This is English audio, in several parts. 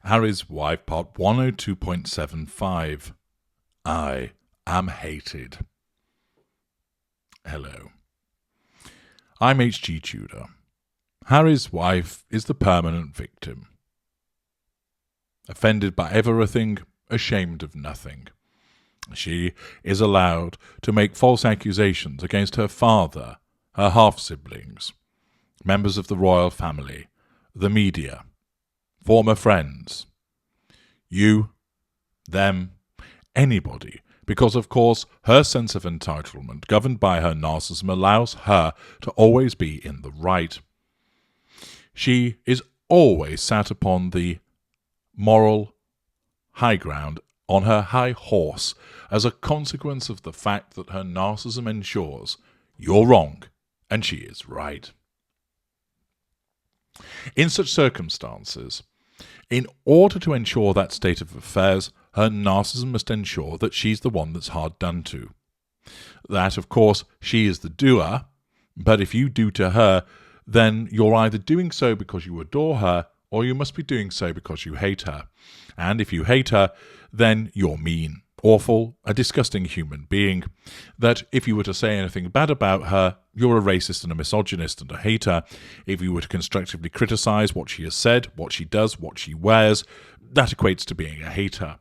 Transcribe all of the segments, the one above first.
Harry's Wife, part 102.75. I am hated. Hello. I'm H.G. Tudor. Harry's wife is the permanent victim. Offended by everything, ashamed of nothing. She is allowed to make false accusations against her father, her half-siblings, members of the royal family, the media, former friends, you, them, anybody, because of course her sense of entitlement, governed by her narcissism, allows her to always be in the right. She is always sat upon the moral high ground, on her high horse, as a consequence of the fact that her narcissism ensures you're wrong and she is right. In such circumstances, in order to ensure that state of affairs, her narcissism must ensure that she's the one that's hard done to. That, of course, she is the doer, but if you do to her, then you're either doing so because you adore her, or you must be doing so because you hate her. And if you hate her, then you're mean, awful, a disgusting human being. That if you were to say anything bad about her, you're a racist and a misogynist and a hater. If you were to constructively criticize what she has said, what she does, what she wears, that equates to being a hater.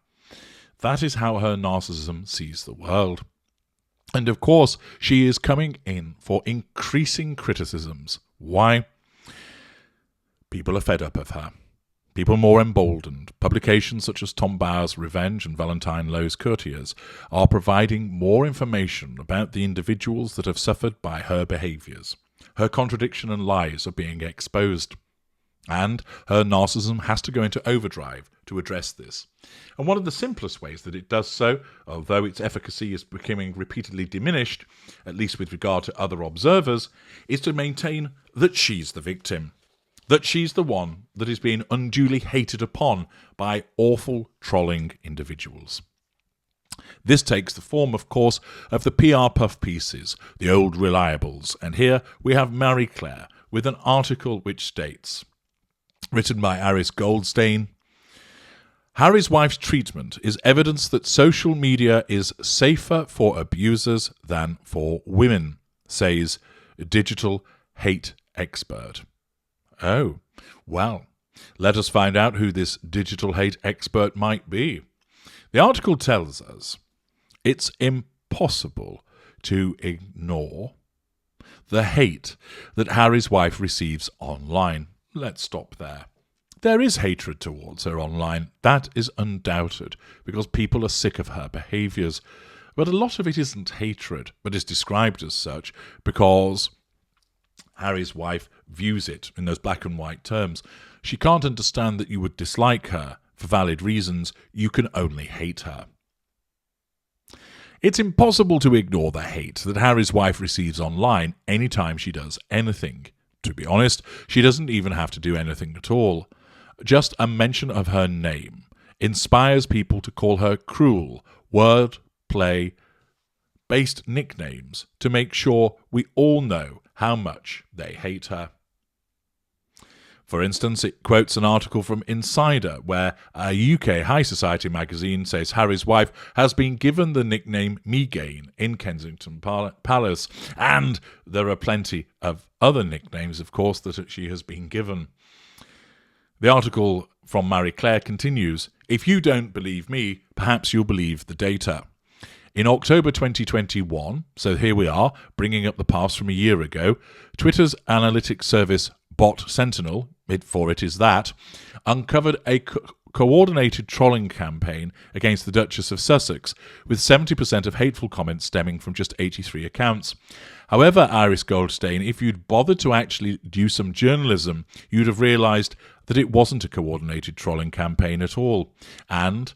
That is how her narcissism sees the world. And of course, she is coming in for increasing criticisms. Why? People are fed up of her. People more emboldened. Publications such as Tom Bower's Revenge and Valentine Lowe's Courtiers are providing more information about the individuals that have suffered by her behaviours. Her contradiction and lies are being exposed. And her narcissism has to go into overdrive to address this. And one of the simplest ways that it does so, although its efficacy is becoming repeatedly diminished, at least with regard to other observers, is to maintain that she's the victim. That she's the one that is being unduly hated upon by awful, trolling individuals. This takes the form, of course, of the PR puff pieces, the old reliables, and here we have Marie Claire with an article which states, written by Aris Goldstein, Harry's wife's treatment is evidence that social media is safer for abusers than for women, says a digital hate expert. Oh, well, let us find out who this digital hate expert might be. The article tells us it's impossible to ignore the hate that Harry's wife receives online. Let's stop there. There is hatred towards her online. That is undoubted, because people are sick of her behaviours. But a lot of it isn't hatred, but is described as such because Harry's wife views it in those black and white terms. She can't understand that you would dislike her for valid reasons. You can only hate her. It's impossible to ignore the hate that Harry's wife receives online any time she does anything. To be honest, she doesn't even have to do anything at all. Just a mention of her name inspires people to call her cruel, word-play-based nicknames to make sure we all know how much they hate her. For instance, it quotes an article from Insider where a UK high society magazine says Harry's wife has been given the nickname Meghan in Kensington Palace, and there are plenty of other nicknames, of course, that she has been given. The article from Marie Claire continues, if you don't believe me, perhaps you'll believe the data. In October 2021, so here we are, bringing up the past from a year ago, Twitter's analytics service Bot Sentinel, for it is that, uncovered a coordinated trolling campaign against the Duchess of Sussex, with 70% of hateful comments stemming from just 83 accounts. However, Iris Goldstein, if you'd bothered to actually do some journalism, you'd have realised that it wasn't a coordinated trolling campaign at all. And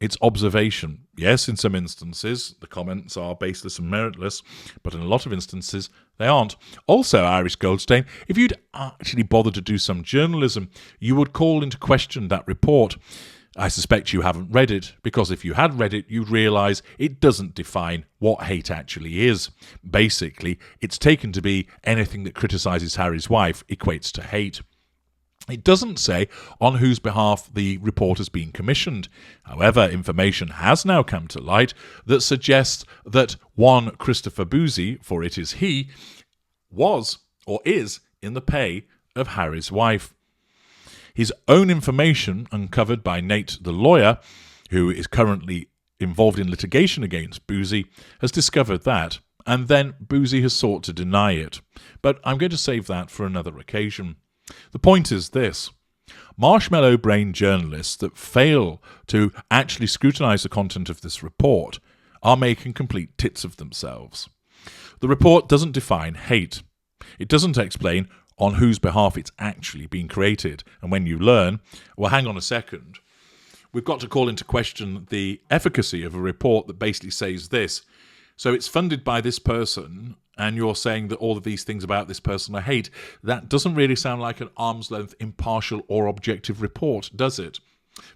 it's observation. Yes, in some instances, the comments are baseless and meritless, but in a lot of instances, they aren't. Also, Iris Goldstein, if you'd actually bothered to do some journalism, you would call into question that report. I suspect you haven't read it, because if you had read it, you'd realise it doesn't define what hate actually is. Basically, it's taken to be anything that criticises Harry's wife equates to hate. It doesn't say on whose behalf the report has been commissioned. However, information has now come to light that suggests that one Christopher Boozy, for it is he, was or is in the pay of Harry's wife. His own information, uncovered by Nate the lawyer, who is currently involved in litigation against Boozy, has discovered that, and then Boozy has sought to deny it. But I'm going to save that for another occasion. The point is this: marshmallow brain journalists that fail to actually scrutinise the content of this report are making complete tits of themselves. The report doesn't define hate. It doesn't explain on whose behalf it's actually been created. And when you learn, well, hang on a second, we've got to call into question the efficacy of a report that basically says this. So it's funded by this person, and you're saying that all of these things about this person are hate. That doesn't really sound like an arm's-length, impartial or objective report, does it?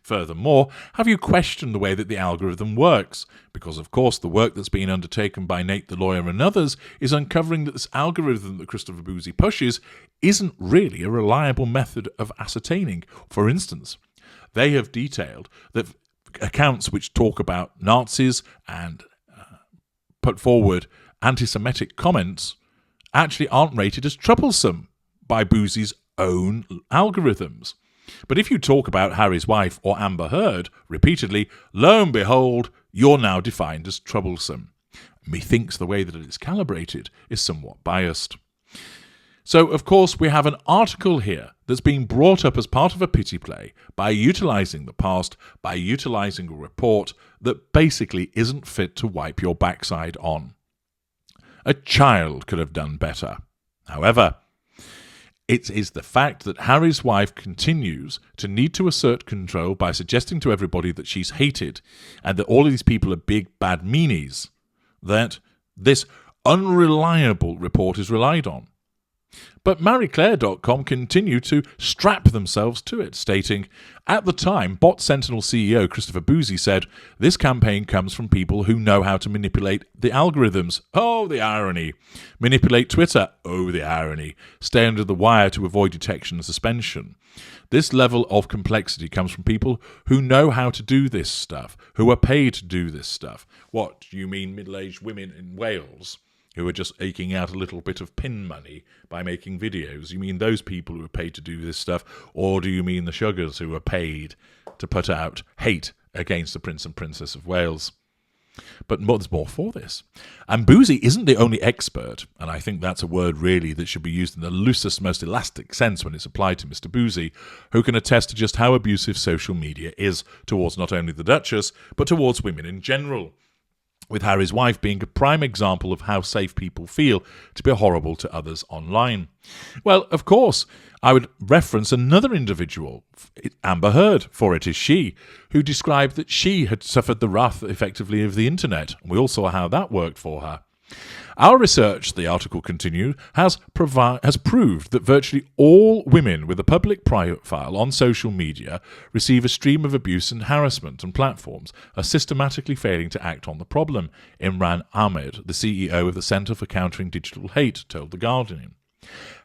Furthermore, have you questioned the way that the algorithm works? Because, of course, the work that's been undertaken by Nate the lawyer and others is uncovering that this algorithm that Christopher Boozy pushes isn't really a reliable method of ascertaining. For instance, they have detailed that accounts which talk about Nazis and put forward anti-Semitic comments actually aren't rated as troublesome by Boozy's own algorithms. But if you talk about Harry's wife or Amber Heard repeatedly, lo and behold, you're now defined as troublesome. Methinks the way that it is calibrated is somewhat biased. So, of course, we have an article here that's being brought up as part of a pity play by utilising the past, by utilising a report that basically isn't fit to wipe your backside on. A child could have done better. However, it is the fact that Harry's wife continues to need to assert control by suggesting to everybody that she's hated and that all of these people are big bad meanies that this unreliable report is relied on. But MarieClaire.com continue to strap themselves to it, stating, at the time, Bot Sentinel CEO Christopher Boozy said, this campaign comes from people who know how to manipulate the algorithms. Oh, the irony. Manipulate Twitter. Oh, the irony. Stay under the wire to avoid detection and suspension. This level of complexity comes from people who know how to do this stuff, who are paid to do this stuff. What, do you mean middle-aged women in Wales who are just eking out a little bit of pin money by making videos? You mean those people who are paid to do this stuff? Or do you mean the sugars who are paid to put out hate against the Prince and Princess of Wales? But there's more for this. And Boozy isn't the only expert, and I think that's a word really that should be used in the loosest, most elastic sense when it's applied to Mr. Boozy, who can attest to just how abusive social media is towards not only the Duchess, but towards women in general, with Harry's wife being a prime example of how safe people feel to be horrible to others online. Well, of course, I would reference another individual, Amber Heard, for it is she, who described that she had suffered the wrath, effectively, of the internet. We all saw how that worked for her. Our research, the article continued, has proved that virtually all women with a public profile on social media receive a stream of abuse and harassment, and platforms are systematically failing to act on the problem, Imran Ahmed, the CEO of the Centre for Countering Digital Hate, told The Guardian.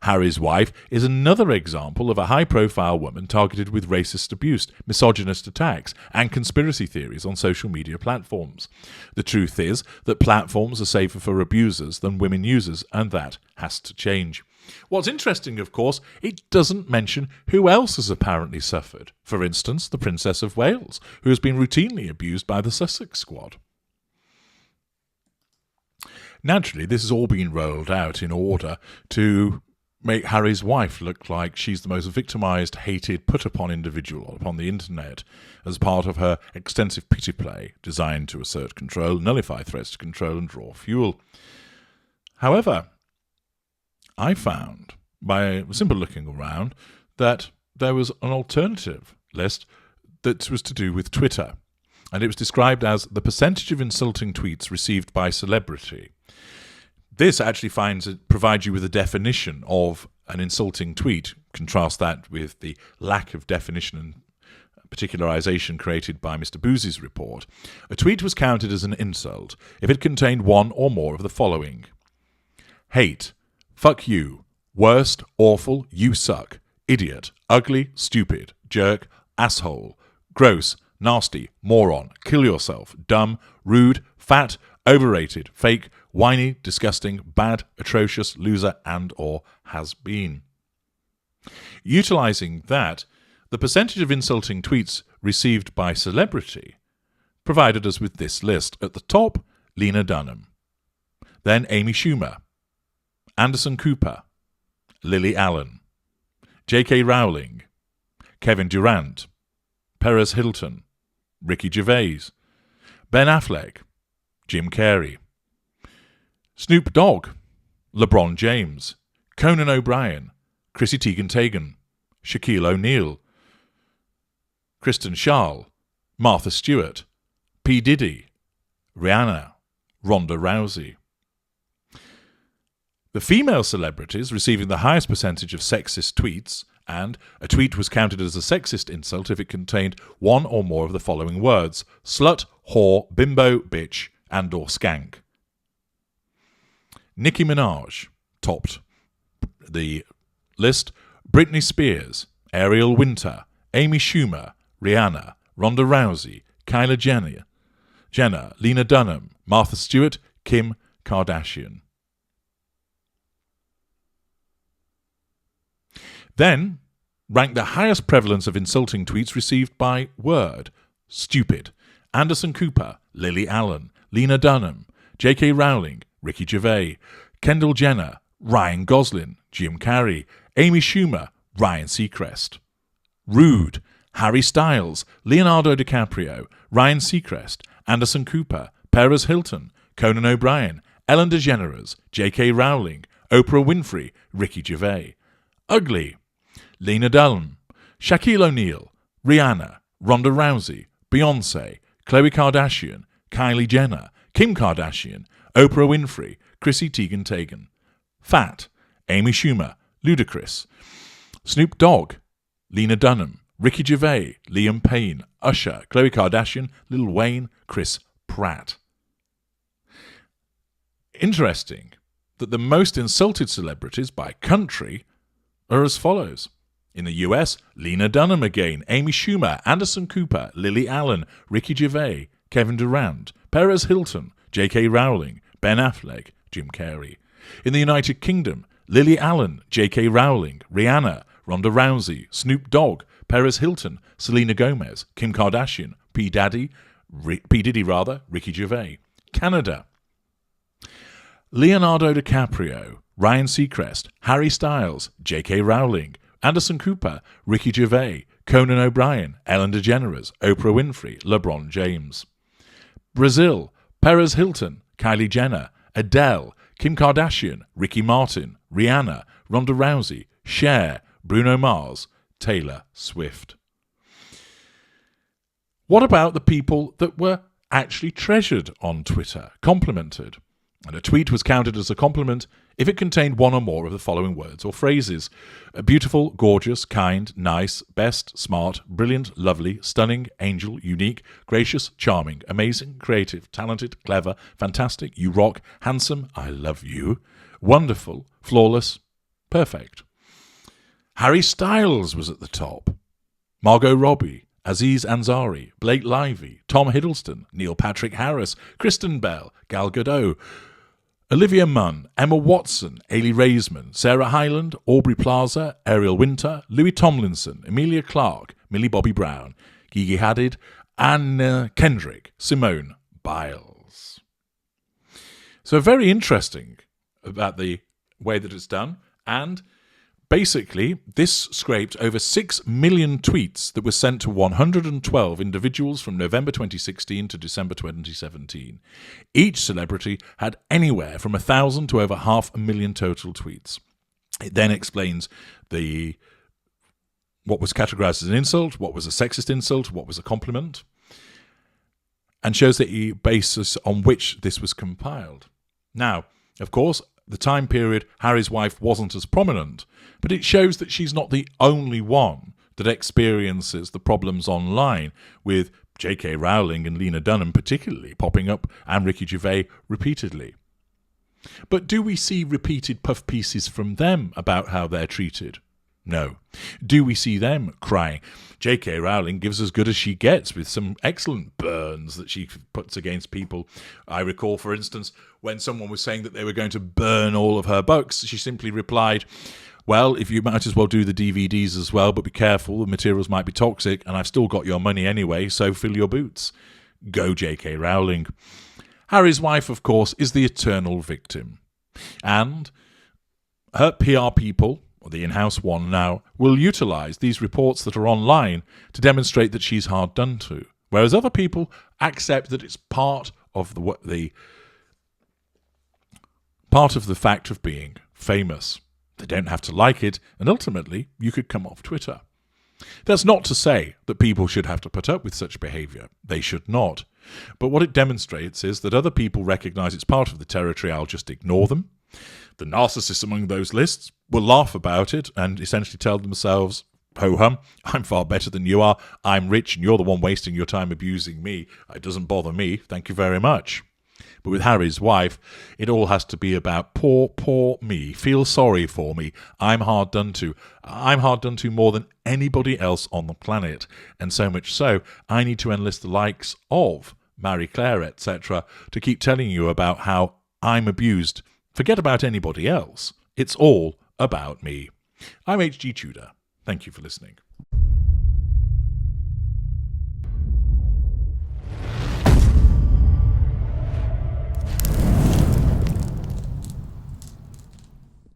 Harry's wife is another example of a high-profile woman targeted with racist abuse, misogynist attacks, and conspiracy theories on social media platforms. The truth is that platforms are safer for abusers than women users, and that has to change. What's interesting, of course, it doesn't mention who else has apparently suffered. For instance, the Princess of Wales, who has been routinely abused by the Sussex Squad. Naturally, this has all been rolled out in order to make Harry's wife look like she's the most victimised, hated, put-upon individual upon the internet as part of her extensive pity play designed to assert control, nullify threats to control, and draw fuel. However, I found, by simple looking around, that there was an alternative list that was to do with Twitter, and it was described as the percentage of insulting tweets received by celebrity. This actually provides you with a definition of an insulting tweet. Contrast that with the lack of definition and particularization created by Mr. Boozy's report. A tweet was counted as an insult if it contained one or more of the following: hate, fuck you, worst, awful, you suck, idiot, ugly, stupid, jerk, asshole, gross, nasty, moron, kill yourself, dumb, rude, fat, overrated, fake, whiny, disgusting, bad, atrocious, loser, and or has been. Utilizing that, the percentage of insulting tweets received by celebrity provided us with this list. At the top, Lena Dunham. Then Amy Schumer, Anderson Cooper, Lily Allen, J.K. Rowling, Kevin Durant, Perez Hilton, Ricky Gervais, Ben Affleck, Jim Carrey, Snoop Dogg, LeBron James, Conan O'Brien, Chrissy Teigen, Shaquille O'Neal, Kristen Schaal, Martha Stewart, P. Diddy, Rihanna, Ronda Rousey. The female celebrities receiving the highest percentage of sexist tweets, and a tweet was counted as a sexist insult if it contained one or more of the following words: slut, whore, bimbo, bitch, and or skank. Nicki Minaj topped the list. Britney Spears, Ariel Winter, Amy Schumer, Rihanna, Ronda Rousey, Kylie Jenner, Lena Dunham, Martha Stewart, Kim Kardashian. Then, rank the highest prevalence of insulting tweets received by word: stupid, Anderson Cooper, Lily Allen, Lena Dunham, J.K. Rowling, Ricky Gervais, Kendall Jenner, Ryan Gosling, Jim Carrey, Amy Schumer, Ryan Seacrest. Rude, Harry Styles, Leonardo DiCaprio, Ryan Seacrest, Anderson Cooper, Perez Hilton, Conan O'Brien, Ellen DeGeneres, J.K. Rowling, Oprah Winfrey, Ricky Gervais. Ugly, Lena Dunham, Shaquille O'Neal, Rihanna, Ronda Rousey, Beyonce, Khloe Kardashian, Kylie Jenner, Kim Kardashian, Oprah Winfrey, Chrissy Teigen. Fat, Amy Schumer, Ludacris, Snoop Dogg, Lena Dunham, Ricky Gervais, Liam Payne, Usher, Khloe Kardashian, Lil Wayne, Chris Pratt. Interesting that the most insulted celebrities by country are as follows. In the US, Lena Dunham again, Amy Schumer, Anderson Cooper, Lily Allen, Ricky Gervais, Kevin Durant, Perez Hilton, J.K. Rowling, Ben Affleck, Jim Carrey. In the United Kingdom, Lily Allen, J.K. Rowling, Rihanna, Ronda Rousey, Snoop Dogg, Perez Hilton, Selena Gomez, Kim Kardashian, P. Diddy, Ricky Gervais. Canada, Leonardo DiCaprio, Ryan Seacrest, Harry Styles, J.K. Rowling, Anderson Cooper, Ricky Gervais, Conan O'Brien, Ellen DeGeneres, Oprah Winfrey, LeBron James. Brazil, Perez Hilton, Kylie Jenner, Adele, Kim Kardashian, Ricky Martin, Rihanna, Ronda Rousey, Cher, Bruno Mars, Taylor Swift. What about the people that were actually treasured on Twitter, complimented? And a tweet was counted as a compliment if it contained one or more of the following words or phrases: beautiful, gorgeous, kind, nice, best, smart, brilliant, lovely, stunning, angel, unique, gracious, charming, amazing, creative, talented, clever, fantastic, you rock, handsome, I love you, wonderful, flawless, perfect. Harry Styles was at the top. Margot Robbie, Aziz Ansari, Blake Lively, Tom Hiddleston, Neil Patrick Harris, Kristen Bell, Gal Gadot, Olivia Munn, Emma Watson, Ailey Raisman, Sarah Hyland, Aubrey Plaza, Ariel Winter, Louis Tomlinson, Emilia Clarke, Millie Bobby Brown, Gigi Hadid, Anna Kendrick, Simone Biles. So very interesting about the way that it's done, and basically, this scraped over 6 million tweets that were sent to 112 individuals from November 2016 to December 2017. Each celebrity had anywhere from 1,000 to over 500,000 total tweets. It then explains what was categorized as an insult, what was a sexist insult, what was a compliment, and shows the basis on which this was compiled. Now, of course, the time period, Harry's wife wasn't as prominent, but it shows that she's not the only one that experiences the problems online, with J.K. Rowling and Lena Dunham particularly popping up, and Ricky Gervais repeatedly. But do we see repeated puff pieces from them about how they're treated? No. Do we see them crying? J.K. Rowling gives as good as she gets with some excellent burns that she puts against people. I recall, for instance, when someone was saying that they were going to burn all of her books, she simply replied, well, if you might as well do the DVDs as well, but be careful, the materials might be toxic, and I've still got your money anyway, so fill your boots. Go J.K. Rowling. Harry's wife, of course, is the eternal victim. And her PR people, or the in-house one now, will utilise these reports that are online to demonstrate that she's hard done to, whereas other people accept that it's part of the fact of being famous. They don't have to like it, and ultimately you could come off Twitter. That's not to say that people should have to put up with such behaviour. They should not. But what it demonstrates is that other people recognise it's part of the territory. I'll just ignore them. The narcissists among those lists will laugh about it and essentially tell themselves, ho-hum, I'm far better than you are. I'm rich and you're the one wasting your time abusing me. It doesn't bother me. Thank you very much. But with Harry's wife, it all has to be about poor, poor me. Feel sorry for me. I'm hard done to. I'm hard done to more than anybody else on the planet. And so much so, I need to enlist the likes of Marie Claire, etc., to keep telling you about how I'm abused. Forget about anybody else. It's all about me. I'm H.G. Tudor. Thank you for listening.